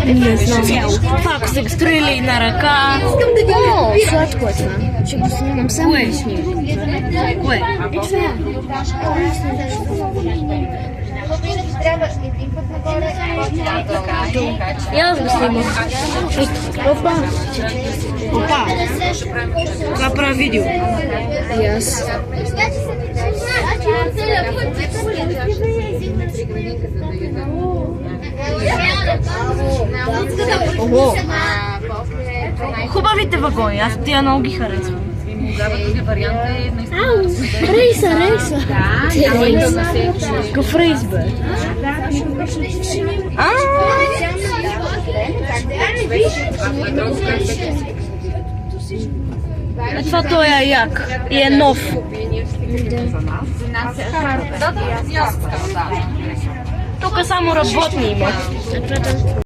Не знам. Пак се стрели на ръка. О, сладко е това. Ще го снимам само лишния. Кое? И това. И аз го снимам. Опа. Опа. Това прави видео. И аз. Ого. Хубавите вагони, аз тия много ги харесвам. Ау, рейса. Какъв рейс, бе? Това той е як и е нов. Тук само работни има.